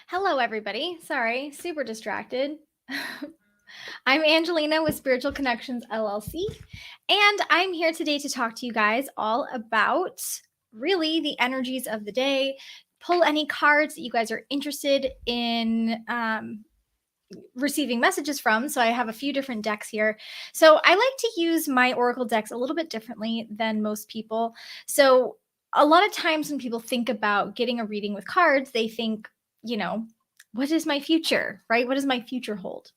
Hello, everybody. Sorry, super distracted. I'm Angelina with Spiritual Connections LLC, and I'm here today to talk to you guys all about really the energies of the day. Pull any cards that you guys are interested in receiving messages from. So I have a few different decks here. So I like to use my Oracle decks a little bit differently than most people. So a lot of times when people think about getting a reading with cards, they think, you know, what is my future, right? What does my future hold?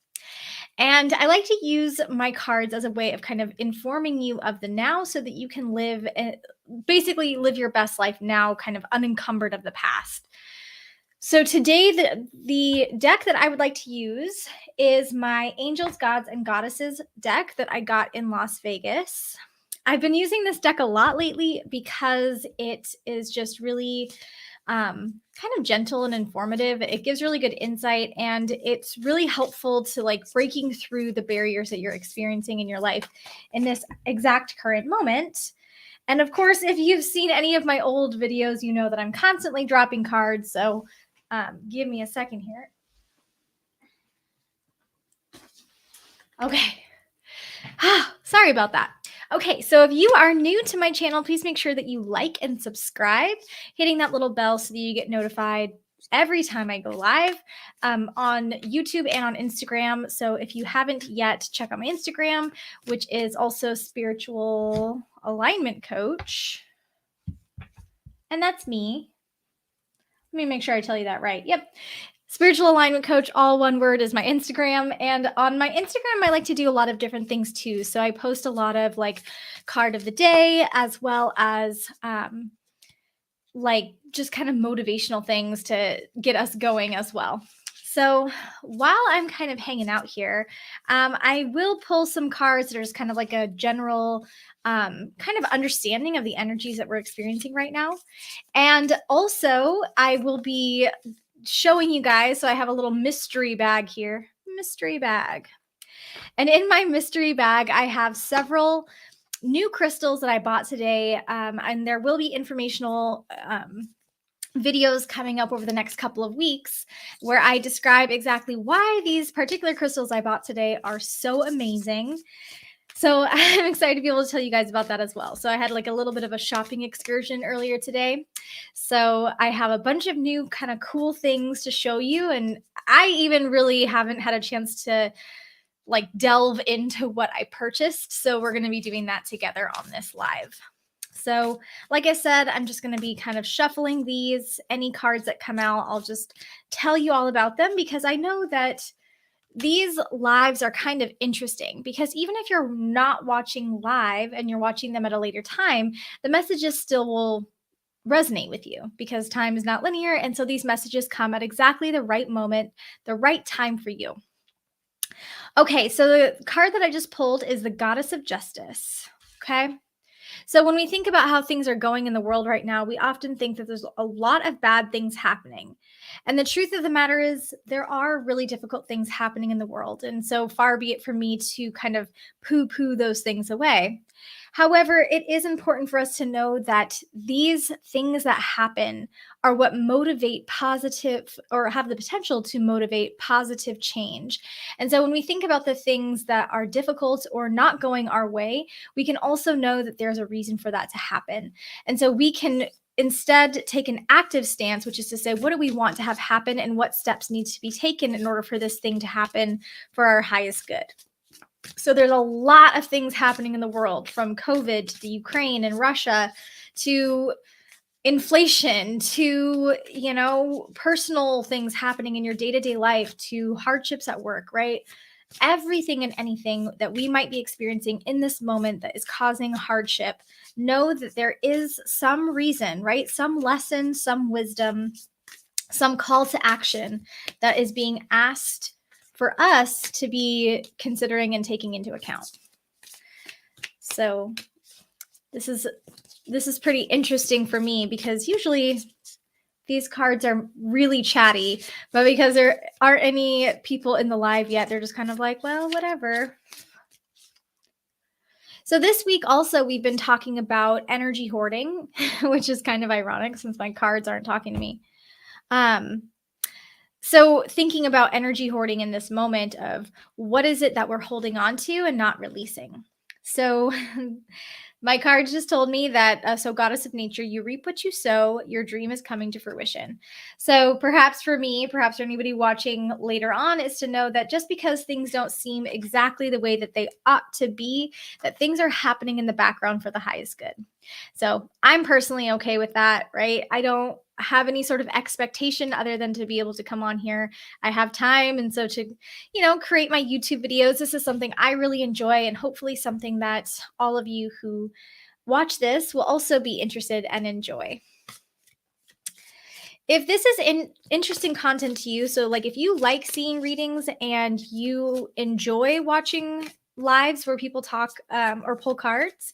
And I like to use my cards as a way of kind of informing you of the now so that you can basically live your best life now, kind of unencumbered of the past. So today, the deck that I would like to use is my Angels, Gods, and Goddesses deck that I got in Las Vegas. I've been using this deck a lot lately because it is just really kind of gentle and informative. It gives really good insight, and it's really helpful to like breaking through the barriers that you're experiencing in your life in this exact current moment. And of course, if you've seen any of my old videos, you know that I'm constantly dropping cards. So give me a second here. Okay. Sorry about that. Okay, so if you are new to my channel, please make sure that you like and subscribe, hitting that little bell so that you get notified every time I go live on YouTube and on Instagram. So if you haven't yet, check out my Instagram, which is also Spiritual Alignment Coach. And that's me. Let me make sure I tell you that right. Yep. Spiritual Alignment Coach, all one word, is my Instagram. And on my Instagram, I like to do a lot of different things too. So I post a lot of like card of the day, as well as like just kind of motivational things to get us going as well. So while I'm kind of hanging out here, I will pull some cards that are just kind of like a general kind of understanding of the energies that we're experiencing right now. And also, I will be showing you guys. So I have a little mystery bag here. Mystery bag. And in my mystery bag, I have several new crystals that I bought today. And there will be informational videos coming up over the next couple of weeks where I describe exactly why these particular crystals I bought today are so amazing. So I'm excited to be able to tell you guys about that as well. So I had like a little bit of a shopping excursion earlier today. So I have a bunch of new kind of cool things to show you. And I even really haven't had a chance to like delve into what I purchased. So we're going to be doing that together on this live. So like I said, I'm just going to be kind of shuffling these. Any cards that come out, I'll just tell you all about them because I know that these lives are kind of interesting because even if you're not watching live and you're watching them at a later time, the messages still will resonate with you because time is not linear. And so these messages come at exactly the right moment, the right time for you. Okay, so the card that I just pulled is the Goddess of Justice. Okay. So when we think about how things are going in the world right now, we often think that there's a lot of bad things happening. And the truth of the matter is there are really difficult things happening in the world. And so far be it from me to kind of poo-poo those things away. However, it is important for us to know that these things that happen are what motivate positive or have the potential to motivate positive change. And so when we think about the things that are difficult or not going our way, we can also know that there's a reason for that to happen. And so we can instead take an active stance, which is to say, what do we want to have happen and what steps need to be taken in order for this thing to happen for our highest good. So there's a lot of things happening in the world, from COVID to the Ukraine and Russia to inflation to, personal things happening in your day-to-day life to hardships at work, right? Everything and anything that we might be experiencing in this moment that is causing hardship, know that there is some reason, right? Some lesson, some wisdom, some call to action that is being asked for us to be considering and taking into account. So this is pretty interesting for me because usually these cards are really chatty, but because there aren't any people in the live yet, they're just kind of like, well, whatever. So this week also we've been talking about energy hoarding, which is kind of ironic since my cards aren't talking to me. So, thinking about energy hoarding in this moment of what is it that we're holding on to and not releasing? So, my cards just told me that, so goddess of nature, you reap what you sow, your dream is coming to fruition. So, perhaps for me, perhaps for anybody watching later on, is to know that just because things don't seem exactly the way that they ought to be, that things are happening in the background for the highest good. So I'm personally okay with that, right? I don't have any sort of expectation other than to be able to come on here. I have time. And so to, create my YouTube videos, this is something I really enjoy and hopefully something that all of you who watch this will also be interested and enjoy. If this is interesting content to you, so like if you like seeing readings and you enjoy watching lives where people talk or pull cards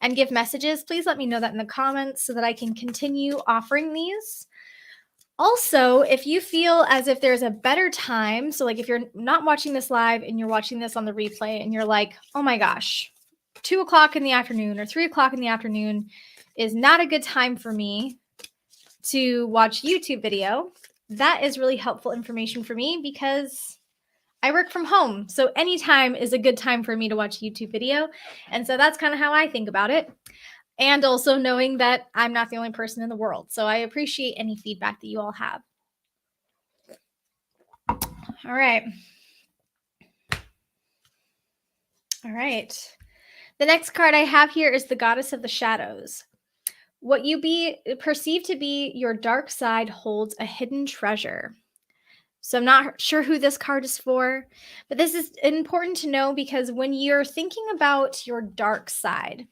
and give messages, please let me know that in the comments so that I can continue offering these. Also, if you feel as if there's a better time, so like if you're not watching this live and you're watching this on the replay and you're like, oh my gosh, 2 o'clock in the afternoon or 3 o'clock in the afternoon is not a good time for me to watch YouTube video, that is really helpful information for me because I work from home. So anytime is a good time for me to watch YouTube video. And so that's kind of how I think about it. And also knowing that I'm not the only person in the world. So I appreciate any feedback that you all have. All right. All right. The next card I have here is the Goddess of the Shadows. What you perceive to be your dark side holds a hidden treasure. So I'm not sure who this card is for, but this is important to know because when you're thinking about your dark side,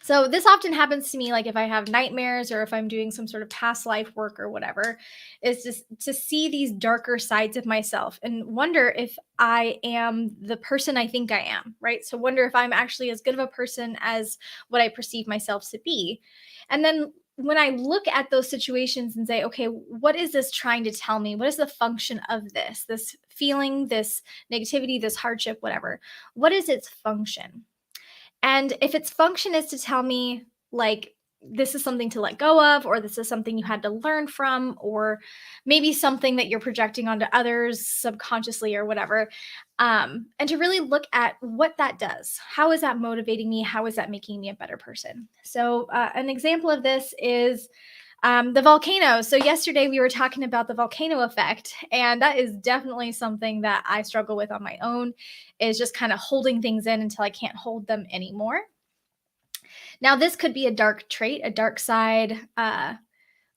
so this often happens to me, like if I have nightmares or if I'm doing some sort of past life work or whatever, is just to see these darker sides of myself and wonder if I am the person I think I am, right? So wonder if I'm actually as good of a person as what I perceive myself to be. And then when I look at those situations and say, okay, what is this trying to tell me? What is the function of this feeling, this negativity, this hardship, whatever? What is its function? And if its function is to tell me, like, this is something to let go of, or this is something you had to learn from, or maybe something that you're projecting onto others subconsciously or whatever, and to really look at what that does. How is that motivating me? How is that making me a better person? So, an example of this is the volcano. So, yesterday we were talking about the volcano effect, and that is definitely something that I struggle with on my own, is just kind of holding things in until I can't hold them anymore. Now, this could be a dark trait, a dark side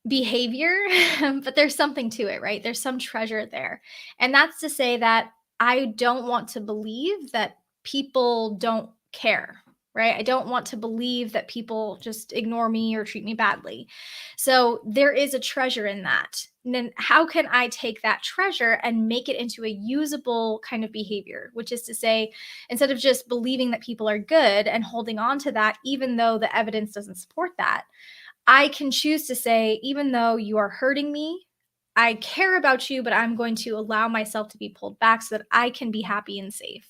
behavior, but there's something to it, right? There's some treasure there. And that's to say that I don't want to believe that people don't care, right? I don't want to believe that people just ignore me or treat me badly. So there is a treasure in that. And then how can I take that treasure and make it into a usable kind of behavior, which is to say, instead of just believing that people are good and holding on to that, even though the evidence doesn't support that, I can choose to say, even though you are hurting me, I care about you, but I'm going to allow myself to be pulled back so that I can be happy and safe.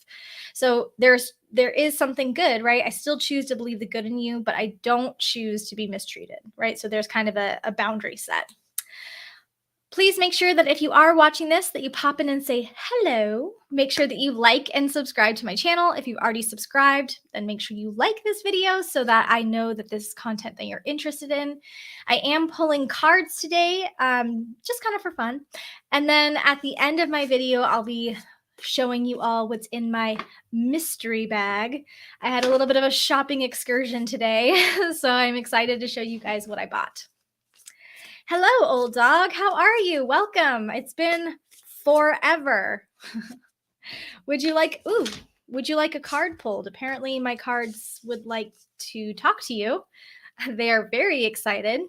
So there is something good, right? I still choose to believe the good in you, but I don't choose to be mistreated, right? So there's kind of a boundary set. Please make sure that if you are watching this, that you pop in and say hello. Make sure that you like and subscribe to my channel. If you've already subscribed, then make sure you like this video so that I know that this is content that you're interested in. I am pulling cards today, just kind of for fun. And then at the end of my video, I'll be showing you all what's in my mystery bag. I had a little bit of a shopping excursion today, so I'm excited to show you guys what I bought. Hello, old dog. How are you? Welcome. It's been forever. Would you like a card pulled? Apparently my cards would like to talk to you. They are very excited.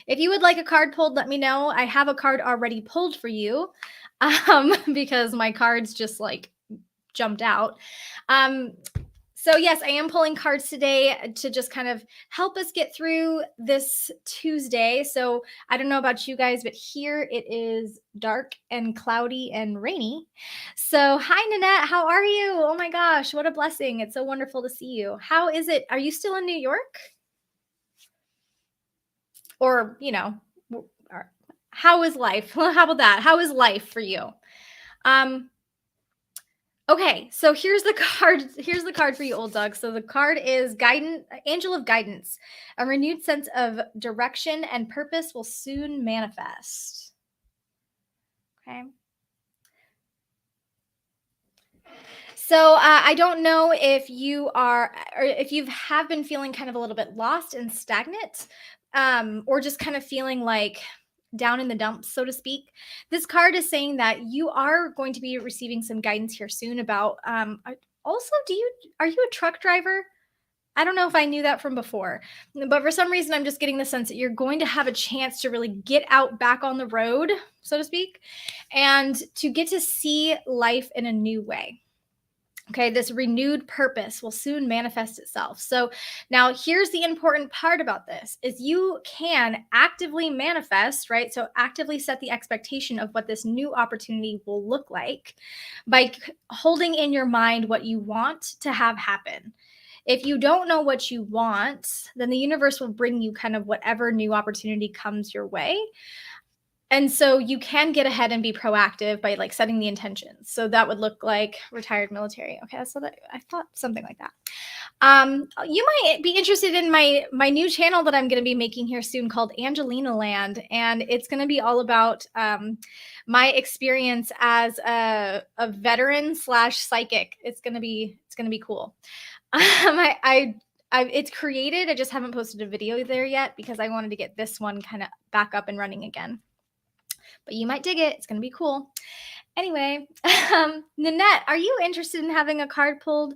If you would like a card pulled, let me know. I have a card already pulled for you because my cards just like jumped out. So yes, I am pulling cards today to just kind of help us get through this Tuesday. So I don't know about you guys, but here it is dark and cloudy and rainy. So hi, Nanette. How are you? Oh my gosh, what a blessing. It's so wonderful to see you. How is it? Are you still in New York? Or, How is life? How about that? How is life for you? Um, okay, so here's the card. Here's the card for you, old dog. So the card is guidance, angel of guidance. A renewed sense of direction and purpose will soon manifest. Okay. So I don't know if you are, or if you have been feeling kind of a little bit lost and stagnant, or just kind of feeling like down in the dumps, so to speak. This card is saying that you are going to be receiving some guidance here soon about. Also, are you a truck driver? I don't know if I knew that from before, but for some reason, I'm just getting the sense that you're going to have a chance to really get out back on the road, so to speak, and to get to see life in a new way. Okay, this renewed purpose will soon manifest itself. So now here's the important part about this is you can actively manifest, right? So actively set the expectation of what this new opportunity will look like by holding in your mind what you want to have happen. If you don't know what you want, then the universe will bring you kind of whatever new opportunity comes your way. And so you can get ahead and be proactive by like setting the intentions. So that would look like retired military. Okay, so that I thought something like that. You might be interested in my new channel that I'm going to be making here soon called Angelina Land, and it's going to be all about my experience as a veteran slash psychic. It's gonna be cool. It's created. I just haven't posted a video there yet because I wanted to get this one kind of back up and running again. But you might dig it. It's going to be cool. Anyway, Nanette, are you interested in having a card pulled?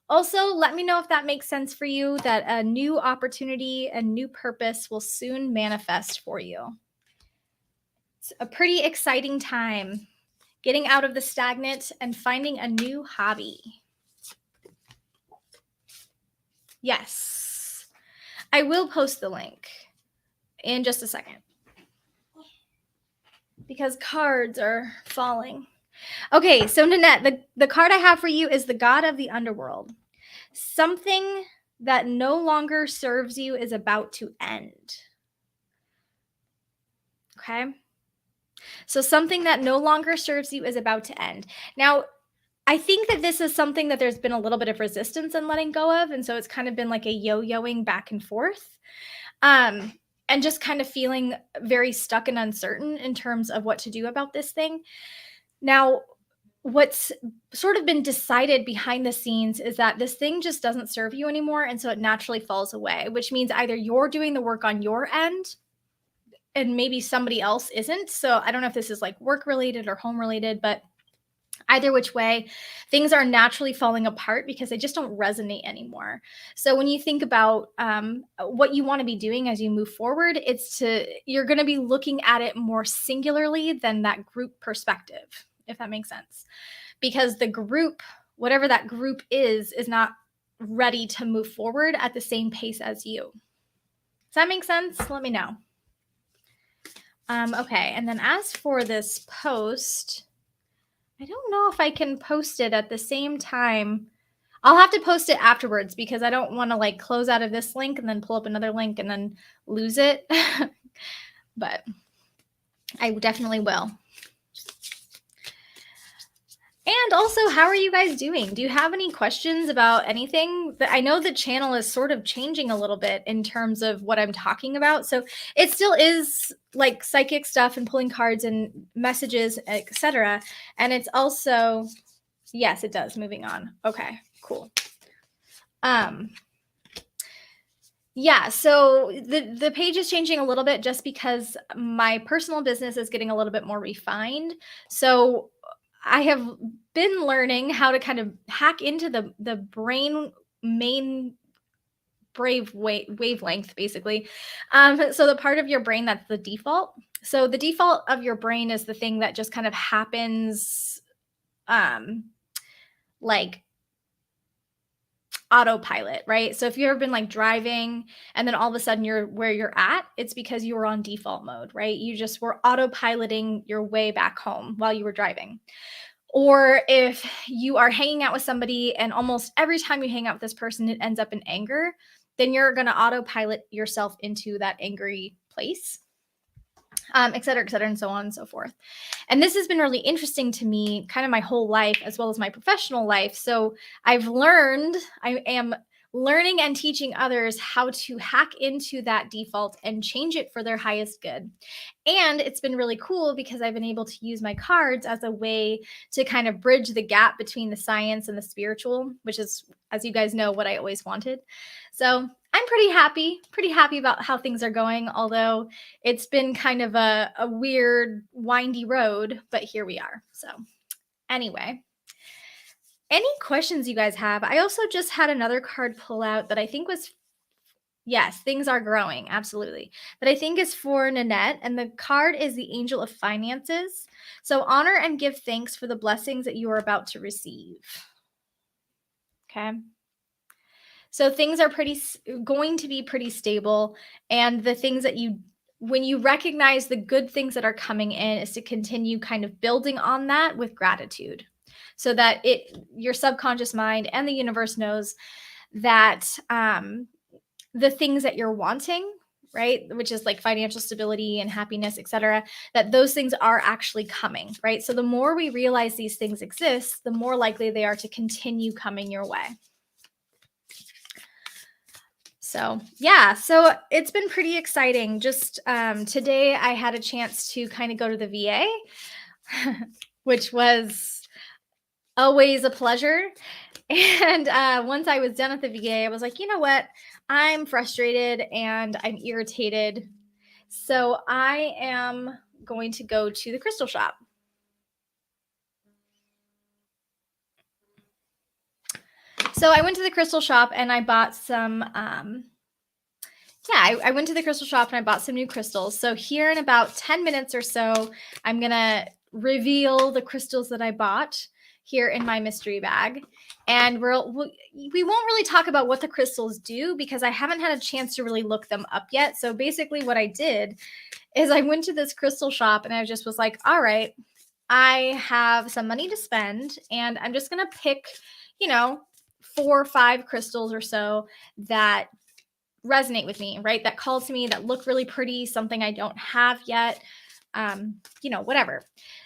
Also, let me know if that makes sense for you, that a new opportunity, a new purpose will soon manifest for you. It's a pretty exciting time getting out of the stagnant and finding a new hobby. Yes, I will post the link in just a second because cards are falling. Okay, so Nanette, the card I have for you is the God of the Underworld. Something that no longer serves you is about to end. Okay? So something that no longer serves you is about to end. Now, I think that this is something that there's been a little bit of resistance in letting go of, and so it's kind of been like a yo-yoing back and forth. And just kind of feeling very stuck and uncertain in terms of what to do about this thing. Now, what's sort of been decided behind the scenes is that this thing just doesn't serve you anymore. And so it naturally falls away, which means either you're doing the work on your end and maybe somebody else isn't. So I don't know if this is like work related or home related, but either which way, things are naturally falling apart because they just don't resonate anymore. So when you think about what you want to be doing as you move forward, you're going to be looking at it more singularly than that group perspective, if that makes sense. Because the group, whatever that group is not ready to move forward at the same pace as you. Does that make sense? Let me know. Okay, and then as for this post, I don't know if I can post it at the same time. I'll have to post it afterwards because I don't want to like close out of this link and then pull up another link and then lose it. But I definitely will. And also, how are you guys doing? Do you have any questions about anything? I know the channel is sort of changing a little bit in terms of what I'm talking about. So it still is like psychic stuff and pulling cards and messages, etc. And it's also, yes, it does. Moving on. Okay, cool. Yeah, so the page is changing a little bit just because my personal business is getting a little bit more refined. So I have been learning how to kind of hack into the brain main brave wavelength, basically. So the part of your brain that's the default. So the default of your brain is the thing that just kind of happens, like autopilot, right? So if you've ever been like driving and then all of a sudden you're where you're at, it's because you were on default mode, right? You just were autopiloting your way back home while you were driving. Or if you are hanging out with somebody and almost every time you hang out with this person, it ends up in anger, then you're going to autopilot yourself into that angry place. et cetera, and so on and so forth. And this has been really interesting to me kind of my whole life as well as my professional life. So I am learning and teaching others how to hack into that default and change it for their highest good. And it's been really cool because I've been able to use my cards as a way to kind of bridge the gap between the science and the spiritual, which is, as you guys know, what I always wanted. So I'm pretty happy about how things are going, although it's been kind of a weird, windy road, but here we are. So, anyway, any questions you guys have? I also just had another card pull out that I think was, yes, things are growing, absolutely. That I think is for Nanette, and the card is the Angel of Finances. So, honor and give thanks for the blessings that you are about to receive. Okay. So things are going to be pretty stable. And the things that when you recognize the good things that are coming in, is to continue kind of building on that with gratitude, so that your subconscious mind and the universe knows that the things that you're wanting, right, which is like financial stability and happiness, etc., that those things are actually coming, right? So the more we realize these things exist, the more likely they are to continue coming your way. So yeah, so it's been pretty exciting. Just today I had a chance to kind of go to the VA, which was always a pleasure. And once I was done at the VA, I was like, you know what? I'm frustrated and I'm irritated. So I am going to go to the crystal shop. So I went to the crystal shop and I bought some I went to the crystal shop and I bought some new crystals. So here in about 10 minutes or so, I'm going to reveal the crystals that I bought here in my mystery bag. And we won't really talk about what the crystals do because I haven't had a chance to really look them up yet. So basically what I did is I went to this crystal shop and I just was like, all right, I have some money to spend and I'm just going to pick, 4 or 5 crystals or so that resonate with me, right? That call to me, that look really pretty, something I don't have yet, whatever.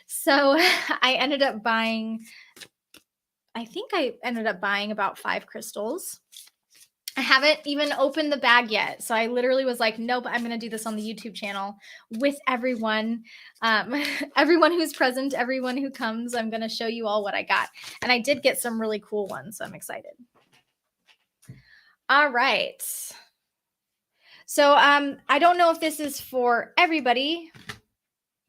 So I ended up buying about 5 crystals. I haven't even opened the bag yet. So I literally was like, nope, I'm going to do this on the YouTube channel with everyone. Everyone who's present, everyone who comes, I'm going to show you all what I got. And I did get some really cool ones, so I'm excited. All right. So I don't know if this is for everybody.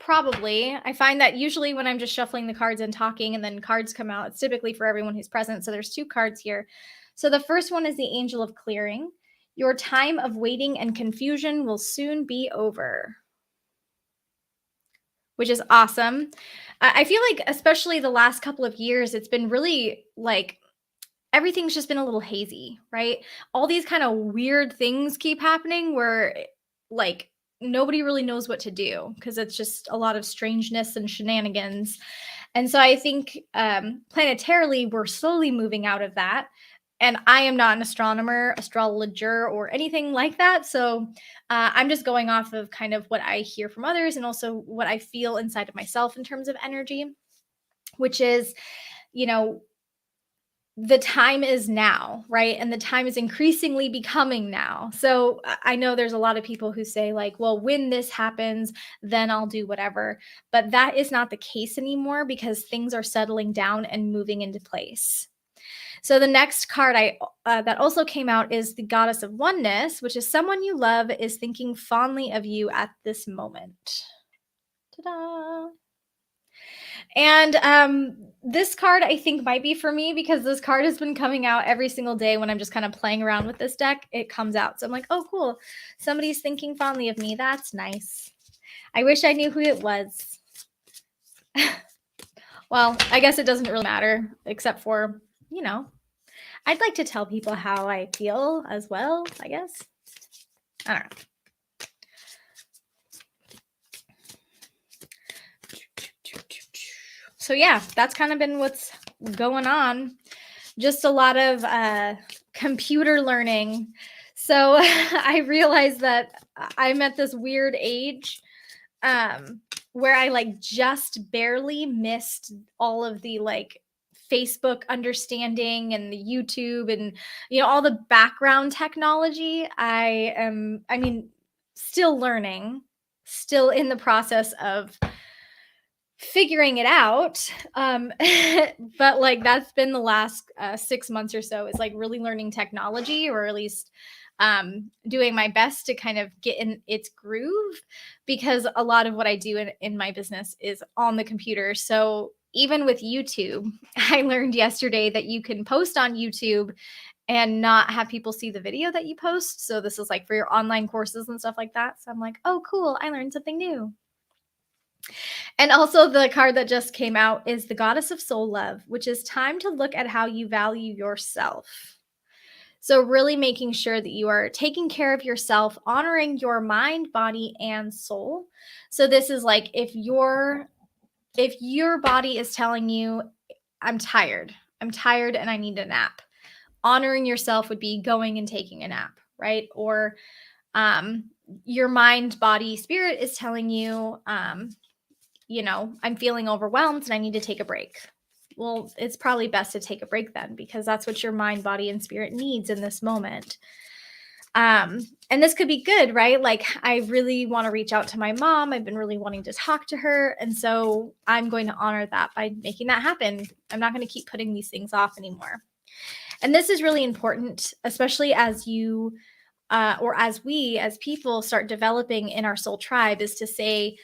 Probably. I find that usually when I'm just shuffling the cards and talking and then cards come out, it's typically for everyone who's present. So there's 2 cards here. So the first one is the Angel of Clearing. Your time of waiting and confusion will soon be over. Which is awesome. I feel like especially the last couple of years, it's been really like everything's just been a little hazy, right? All these kind of weird things keep happening where like nobody really knows what to do because it's just a lot of strangeness and shenanigans. And so I think planetarily, we're slowly moving out of that. And I am not an astronomer, astrologer, or anything like that. So I'm just going off of kind of what I hear from others and also what I feel inside of myself in terms of energy, which is, the time is now, right? And the time is increasingly becoming now. So I know there's a lot of people who say like, well, when this happens, then I'll do whatever. But that is not the case anymore because things are settling down and moving into place. So the next card that also came out is the Goddess of Oneness, which is someone you love is thinking fondly of you at this moment. Ta-da! And this card I think might be for me because this card has been coming out every single day when I'm just kind of playing around with this deck. It comes out. So I'm like, oh, cool. Somebody's thinking fondly of me. That's nice. I wish I knew who it was. Well, I guess it doesn't really matter except for, I'd like to tell people how I feel as well, I guess. I don't know. So yeah, that's kind of been what's going on. Just a lot of computer learning. So I realized that I'm at this weird age where I like just barely missed all of the like Facebook understanding and the YouTube and all the background technology. I mean, still learning, still in the process of figuring it out. But like that's been the last 6 months or so, is like really learning technology, or at least doing my best to kind of get in its groove, because a lot of what I do in my business is on the computer. So even with YouTube, I learned yesterday that you can post on YouTube and not have people see the video that you post. So this is like for your online courses and stuff like that. So I'm like, oh, cool. I learned something new. And also, the card that just came out is the Goddess of Soul Love, which is time to look at how you value yourself. So, really making sure that you are taking care of yourself, honoring your mind, body, and soul. So, this is like if your body is telling you, I'm tired and I need a nap. Honoring yourself would be going and taking a nap, right? Or your mind, body, spirit is telling you, I'm feeling overwhelmed and I need to take a break. Well, it's probably best to take a break then, because that's what your mind, body, and spirit needs in this moment. And this could be good, right? Like, I really want to reach out to my mom. I've been really wanting to talk to her. And so I'm going to honor that by making that happen. I'm not going to keep putting these things off anymore. And this is really important, especially as you or as we as people start developing in our soul tribe, is to say,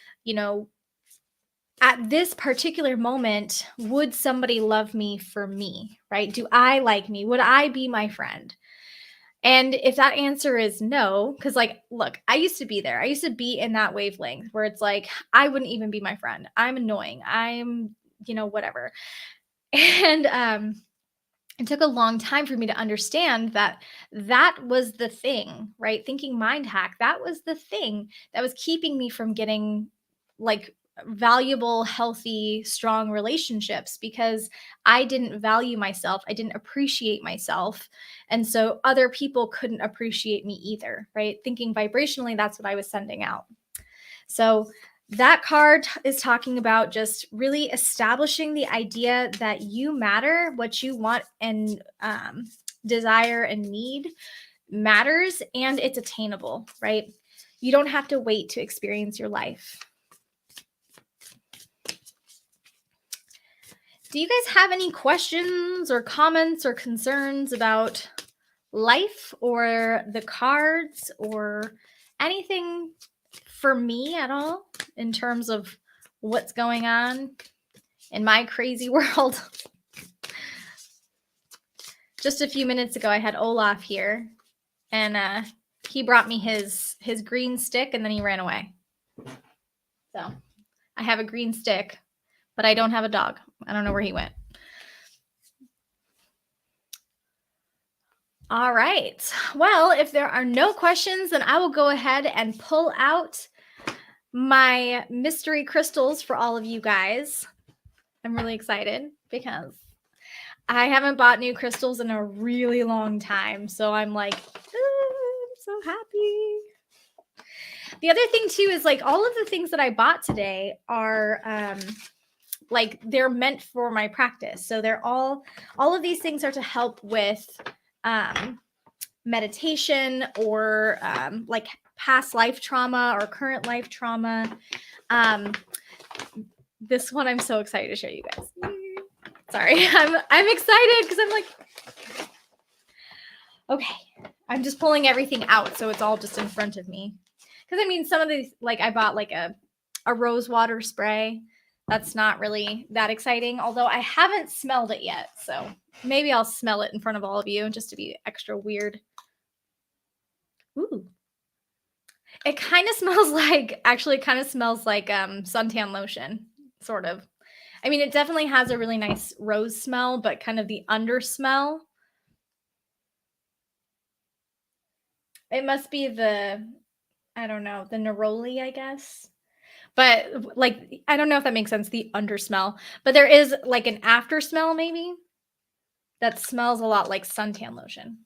at this particular moment, would somebody love me for me, right? Do I like me? Would I be my friend? And if that answer is no, because like, look, I used to be there. I used to be in that wavelength where it's like, I wouldn't even be my friend. I'm annoying. I'm, whatever. And it took a long time for me to understand that that was the thing, right? Thinking mind hack, that was the thing that was keeping me from getting like valuable, healthy, strong relationships, because I didn't value myself. I didn't appreciate myself. And so other people couldn't appreciate me either, right? Thinking vibrationally, that's what I was sending out. So that card is talking about just really establishing the idea that you matter, what you want and desire and need matters, and it's attainable, right? You don't have to wait to experience your life. Do you guys have any questions or comments or concerns about life or the cards or anything for me at all in terms of what's going on in my crazy world? Just a few minutes ago, I had Olaf here, and he brought me his green stick, and then he ran away. So I have a green stick, but I don't have a dog. I don't know where he went. All right. Well, if there are no questions, then I will go ahead and pull out my mystery crystals for all of you guys. I'm really excited because I haven't bought new crystals in a really long time. So I'm like, I'm so happy. The other thing too is like all of the things that I bought today are like they're meant for my practice. So they're all of these things are to help with meditation or like past life trauma or current life trauma. This one I'm so excited to show you guys. Sorry, I'm excited because I'm like, okay, I'm just pulling everything out so it's all just in front of me. Because I mean, some of these, like I bought like a rose water spray. That's not really that exciting, although I haven't smelled it yet. So maybe I'll smell it in front of all of you just to be extra weird. Ooh. It kind of smells like, actually it kind of smells like suntan lotion, sort of. I mean, it definitely has a really nice rose smell, but kind of the under smell. It must be I don't know, the neroli, I guess. But like, I don't know if that makes sense, the under smell. But there is like an after smell maybe that smells a lot like suntan lotion.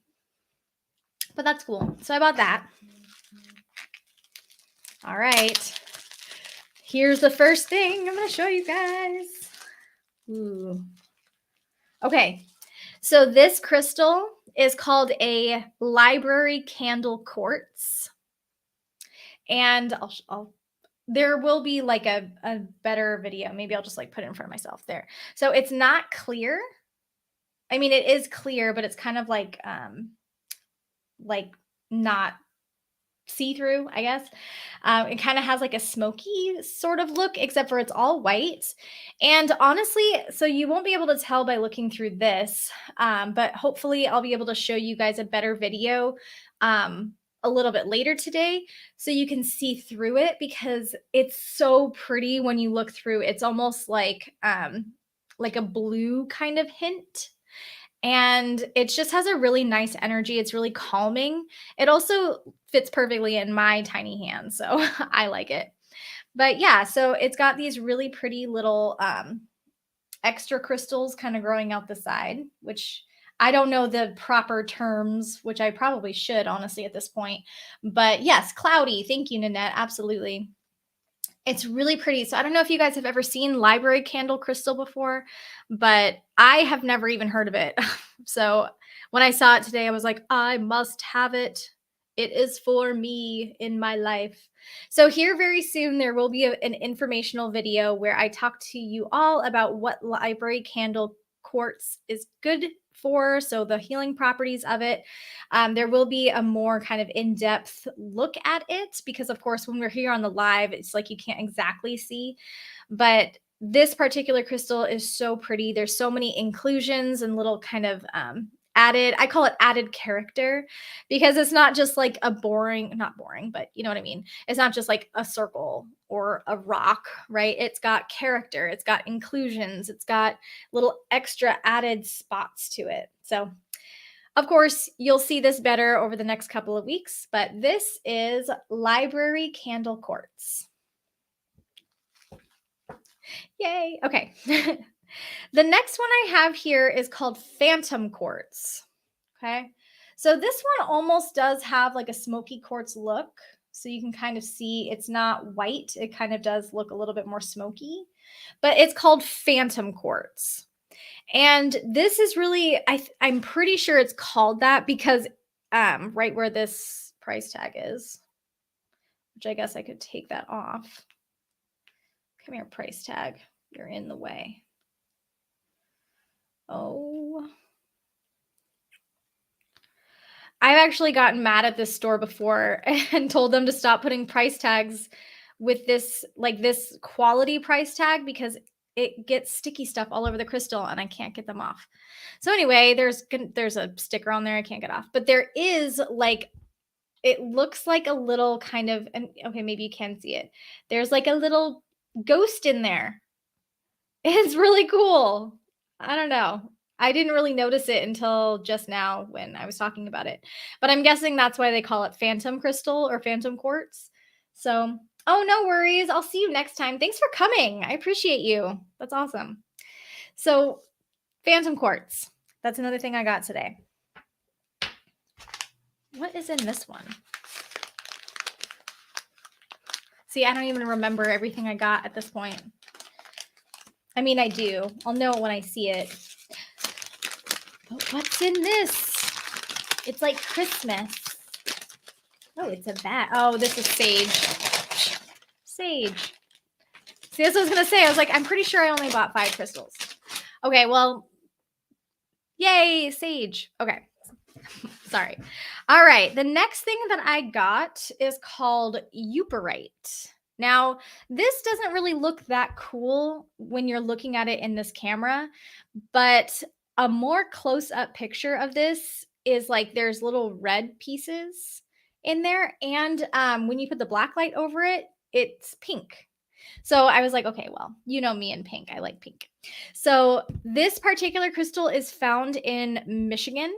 But that's cool. So I bought that. All right. Here's the first thing I'm going to show you guys. Ooh. Okay, so this crystal is called a library candle quartz. And there will be like a better video. Maybe I'll just like put it in front of myself there. So it's not clear. I mean, it is clear, but it's kind of like not see-through, I guess. It kind of has like a smoky sort of look, except for it's all white. And honestly, so you won't be able to tell by looking through this, but hopefully I'll be able to show you guys a better video a little bit later today so you can see through it, because it's so pretty when you look through. It's almost like a blue kind of hint, and it just has a really nice energy. It's really calming. It also fits perfectly in my tiny hands, so I like it. But yeah, so it's got these really pretty little extra crystals kind of growing out the side, which I don't know the proper terms, which I probably should honestly at this point. But yes, cloudy. Thank you, Nanette. Absolutely. It's really pretty. So I don't know if you guys have ever seen library candle crystal before, but I have never even heard of it. So when I saw it today, I was like, I must have it. It is for me in my life. So here very soon, there will be an informational video where I talk to you all about what library candle quartz is good for. So the healing properties of it. There will be a more kind of in-depth look at it, because of course, when we're here on the live, it's like you can't exactly see, but this particular crystal is so pretty. There's so many inclusions and little kind of added, I call it added character, because it's not just like a boring, not boring, but you know what I mean? It's not just like a circle or a rock, right? It's got character, it's got inclusions, it's got little extra added spots to it. So of course, you'll see this better over the next couple of weeks, but this is library candle quartz. Yay. Okay. The next one I have here is called phantom quartz. Okay. So this one almost does have like a smoky quartz look. So you can kind of see it's not white. It kind of does look a little bit more smoky, but it's called phantom quartz. And this is really, I'm pretty sure it's called that because right where this price tag is, which I guess I could take that off. Come here, price tag. You're in the way. Oh. I've actually gotten mad at this store before and told them to stop putting price tags with this, like this quality price tag, because it gets sticky stuff all over the crystal and I can't get them off. So anyway, there's a sticker on there I can't get off, but there is like, it looks like a little kind of, and okay, maybe you can see it. There's like a little ghost in there. It's really cool. I don't know. I didn't really notice it until just now when I was talking about it. But I'm guessing that's why they call it phantom crystal or phantom quartz. So, oh, no worries. I'll see you next time. Thanks for coming. I appreciate you. That's awesome. So, phantom quartz. That's another thing I got today. What is in this one? See, I don't even remember everything I got at this point. I mean, I do. I'll know it when I see it. But what's in this? It's like Christmas. Oh, it's a bat. Oh, this is sage. Sage. See, that's what I was going to say. I was like, I'm pretty sure I only bought 5 crystals. Okay, well, yay, sage. Okay. Sorry. All right. The next thing that I got is called Euperite. Now, this doesn't really look that cool when you're looking at it in this camera, but a more close-up picture of this is like there's little red pieces in there, and when you put the black light over it, it's pink. So I was like, okay, well, you know me and pink. I like pink. So this particular crystal is found in Michigan,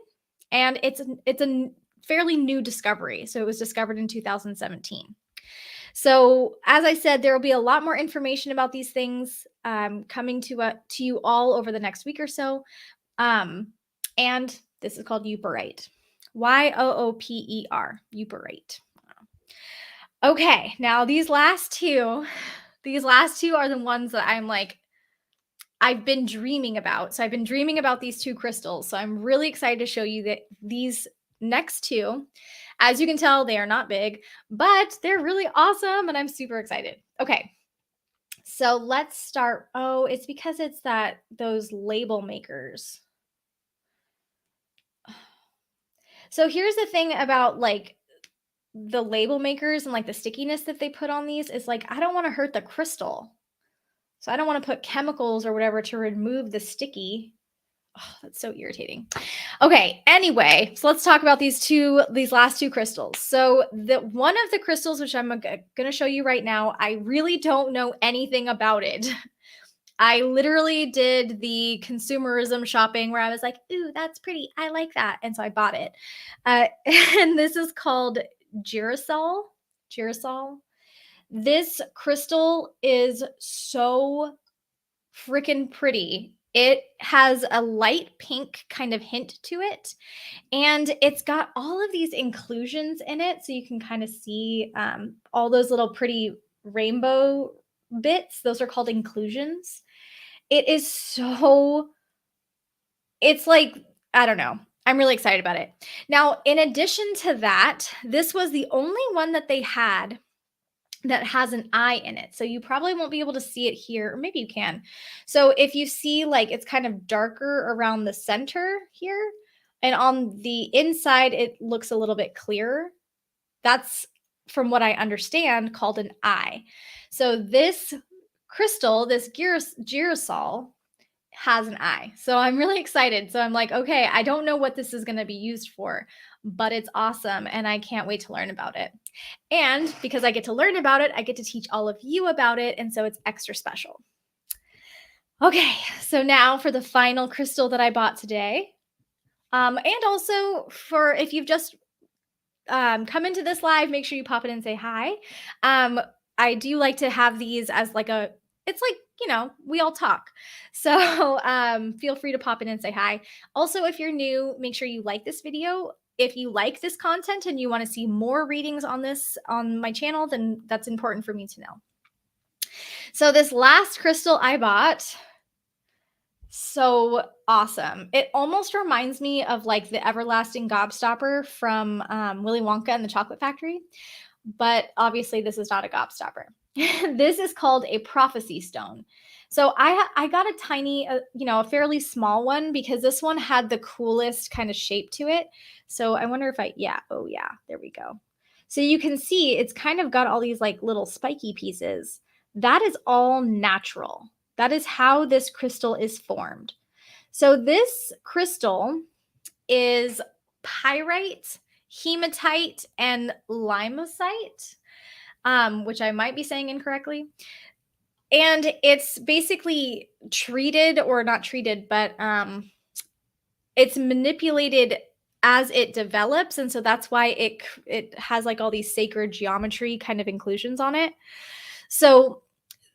and it's a fairly new discovery. So it was discovered in 2017. So as I said, there will be a lot more information about these things coming to you all over the next week or so. And this is called Euperite. Yooper, Euperite. Okay, now these last two, These last two are the ones that I'm like, I've been dreaming about. So I've been dreaming about these two crystals. So I'm really excited to show you that these next two, as you can tell, they are not big, but they're really awesome and I'm super excited. Okay. So let's start. Oh, it's because it's those label makers. So here's the thing about like the label makers and like the stickiness that they put on these is like, I don't want to hurt the crystal. So I don't want to put chemicals or whatever to remove the sticky. Oh, that's so irritating. Okay, anyway, so let's talk about these last two crystals. So the one of the crystals, which I'm going to show you right now, I really don't know anything about it. I literally did the consumerism shopping where I was like, ooh, that's pretty. I like that. And so I bought it. And this is called Girasol. Girasol. This crystal is so freaking pretty. It has a light pink kind of hint to it. And it's got all of these inclusions in it. So you can kind of see all those little pretty rainbow bits. Those are called inclusions. It is so, it's like, I don't know. I'm really excited about it. Now, in addition to that, this was the only one that they had that has an eye in it. So you probably won't be able to see it here, or maybe you can. So if you see like it's kind of darker around the center here, and on the inside, it looks a little bit clearer. That's, from what I understand, called an eye. So this crystal, this girasol, has an eye. So I'm really excited. So I'm like, okay, I don't know what this is going to be used for, but it's awesome. And I can't wait to learn about it. And because I get to learn about it, I get to teach all of you about it. And so it's extra special. Okay, so now for the final crystal that I bought today. And also for if you've just come into this live, make sure you pop in and say hi. I do like to have these as like it's like, we all talk. So feel free to pop in and say hi. Also, if you're new, make sure you like this video. If you like this content and you want to see more readings on this on my channel, then that's important for me to know. So this last crystal I bought, so awesome. It almost reminds me of like the everlasting gobstopper from Willy Wonka and the Chocolate Factory, but obviously this is not a gobstopper. This is called a prophecy stone. So I got a tiny, a fairly small one because this one had the coolest kind of shape to it. So I wonder if oh yeah, there we go. So you can see it's kind of got all these like little spiky pieces. That is all natural. That is how this crystal is formed. So this crystal is pyrite, hematite, and limosite, which I might be saying incorrectly. And it's basically treated, or not treated, but it's manipulated as it develops. And so that's why it has like all these sacred geometry kind of inclusions on it. So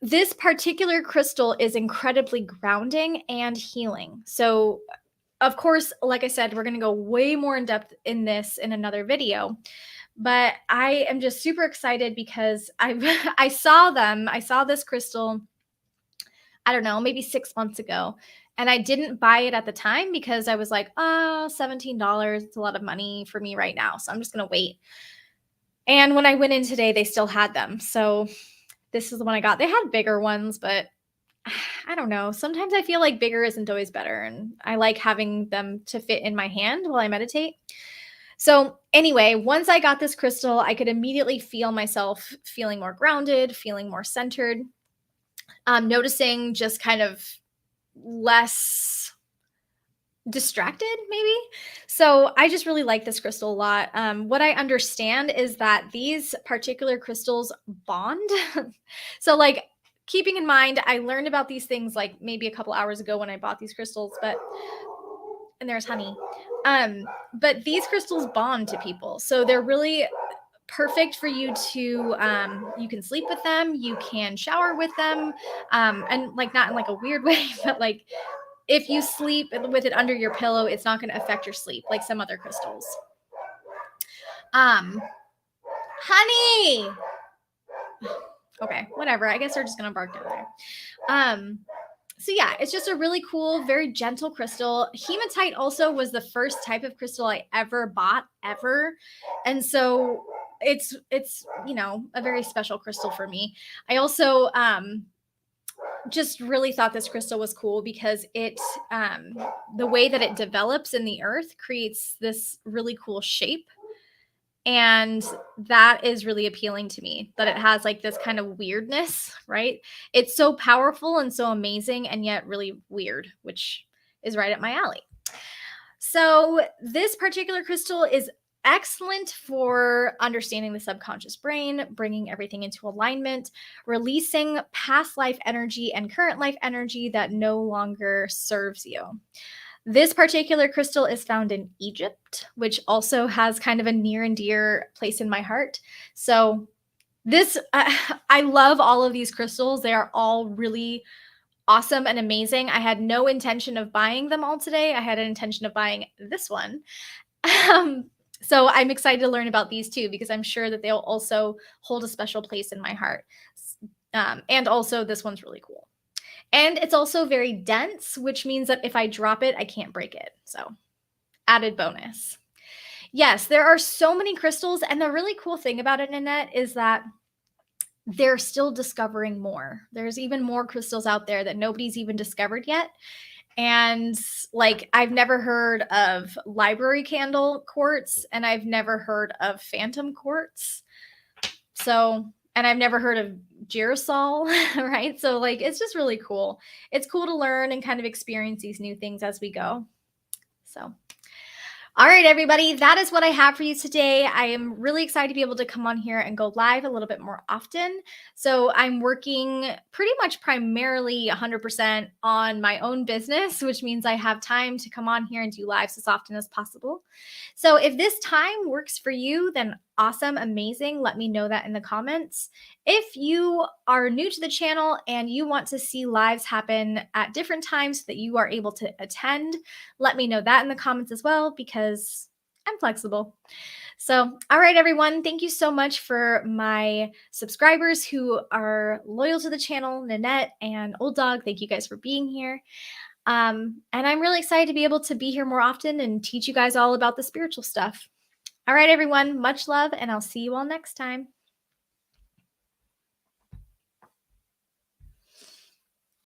this particular crystal is incredibly grounding and healing. So of course, like I said, we're going to go way more in depth in this in another video. But I am just super excited because I saw this crystal, I don't know, maybe 6 months ago. And I didn't buy it at the time because I was like, oh, $17. It's a lot of money for me right now. So I'm just going to wait. And when I went in today, they still had them. So this is the one I got. They had bigger ones, but I don't know. Sometimes I feel like bigger isn't always better. And I like having them to fit in my hand while I meditate. So anyway, once I got this crystal, I could immediately feel myself feeling more grounded, feeling more centered, noticing just kind of less distracted maybe. So I just really like this crystal a lot. What I understand is that these particular crystals bond. So like keeping in mind, I learned about these things like maybe a couple hours ago when I bought these crystals, and there's honey. But these crystals bond to people. So they're really perfect for you to, you can sleep with them, you can shower with them, and like not in like a weird way, but like if you sleep with it under your pillow, it's not going to affect your sleep like some other crystals. Honey, Okay, whatever. I guess they're just gonna bark down there. Um, so yeah, it's just a really cool, very gentle crystal. Hematite also was the first type of crystal I ever bought ever. And so it's a very special crystal for me. I also just really thought this crystal was cool because um the way that it develops in the earth creates this really cool shape, and that is really appealing to me, that it has like this kind of weirdness, right? It's so powerful and so amazing and yet really weird, which is right up my alley. So, this particular crystal is excellent for understanding the subconscious brain, bringing everything into alignment, releasing past life energy and current life energy that no longer serves you. This particular crystal is found in Egypt, which also has kind of a near and dear place in my heart. So, I love all of these crystals. They are all really awesome and amazing. I had no intention of buying them all today. I had an intention of buying this one. Um, so I'm excited to learn about these too, because I'm sure that they'll also hold a special place in my heart. And also, this one's really cool. And it's also very dense, which means that if I drop it, I can't break it. So, added bonus. Yes, there are so many crystals. And the really cool thing about it, Nanette, is that they're still discovering more. There's even more crystals out there that nobody's even discovered yet. And like, I've never heard of library candle quartz, and I've never heard of phantom quartz. So, and I've never heard of girasol, right? So, like, it's just really cool. It's cool to learn and kind of experience these new things as we go. So, all right, everybody, that is what I have for you today. I am really excited to be able to come on here and go live a little bit more often. So I'm working pretty much primarily 100% on my own business, which means I have time to come on here and do lives as often as possible. So if this time works for you, then awesome, amazing. Let me know that in the comments. If you are new to the channel and you want to see lives happen at different times so that you are able to attend, let me know that in the comments as well, because I'm flexible. So, all right, everyone, thank you so much for my subscribers who are loyal to the channel, Nanette and Old Dog. Thank you guys for being here. And I'm really excited to be able to be here more often and teach you guys all about the spiritual stuff. All right, everyone, much love, and I'll see you all next time.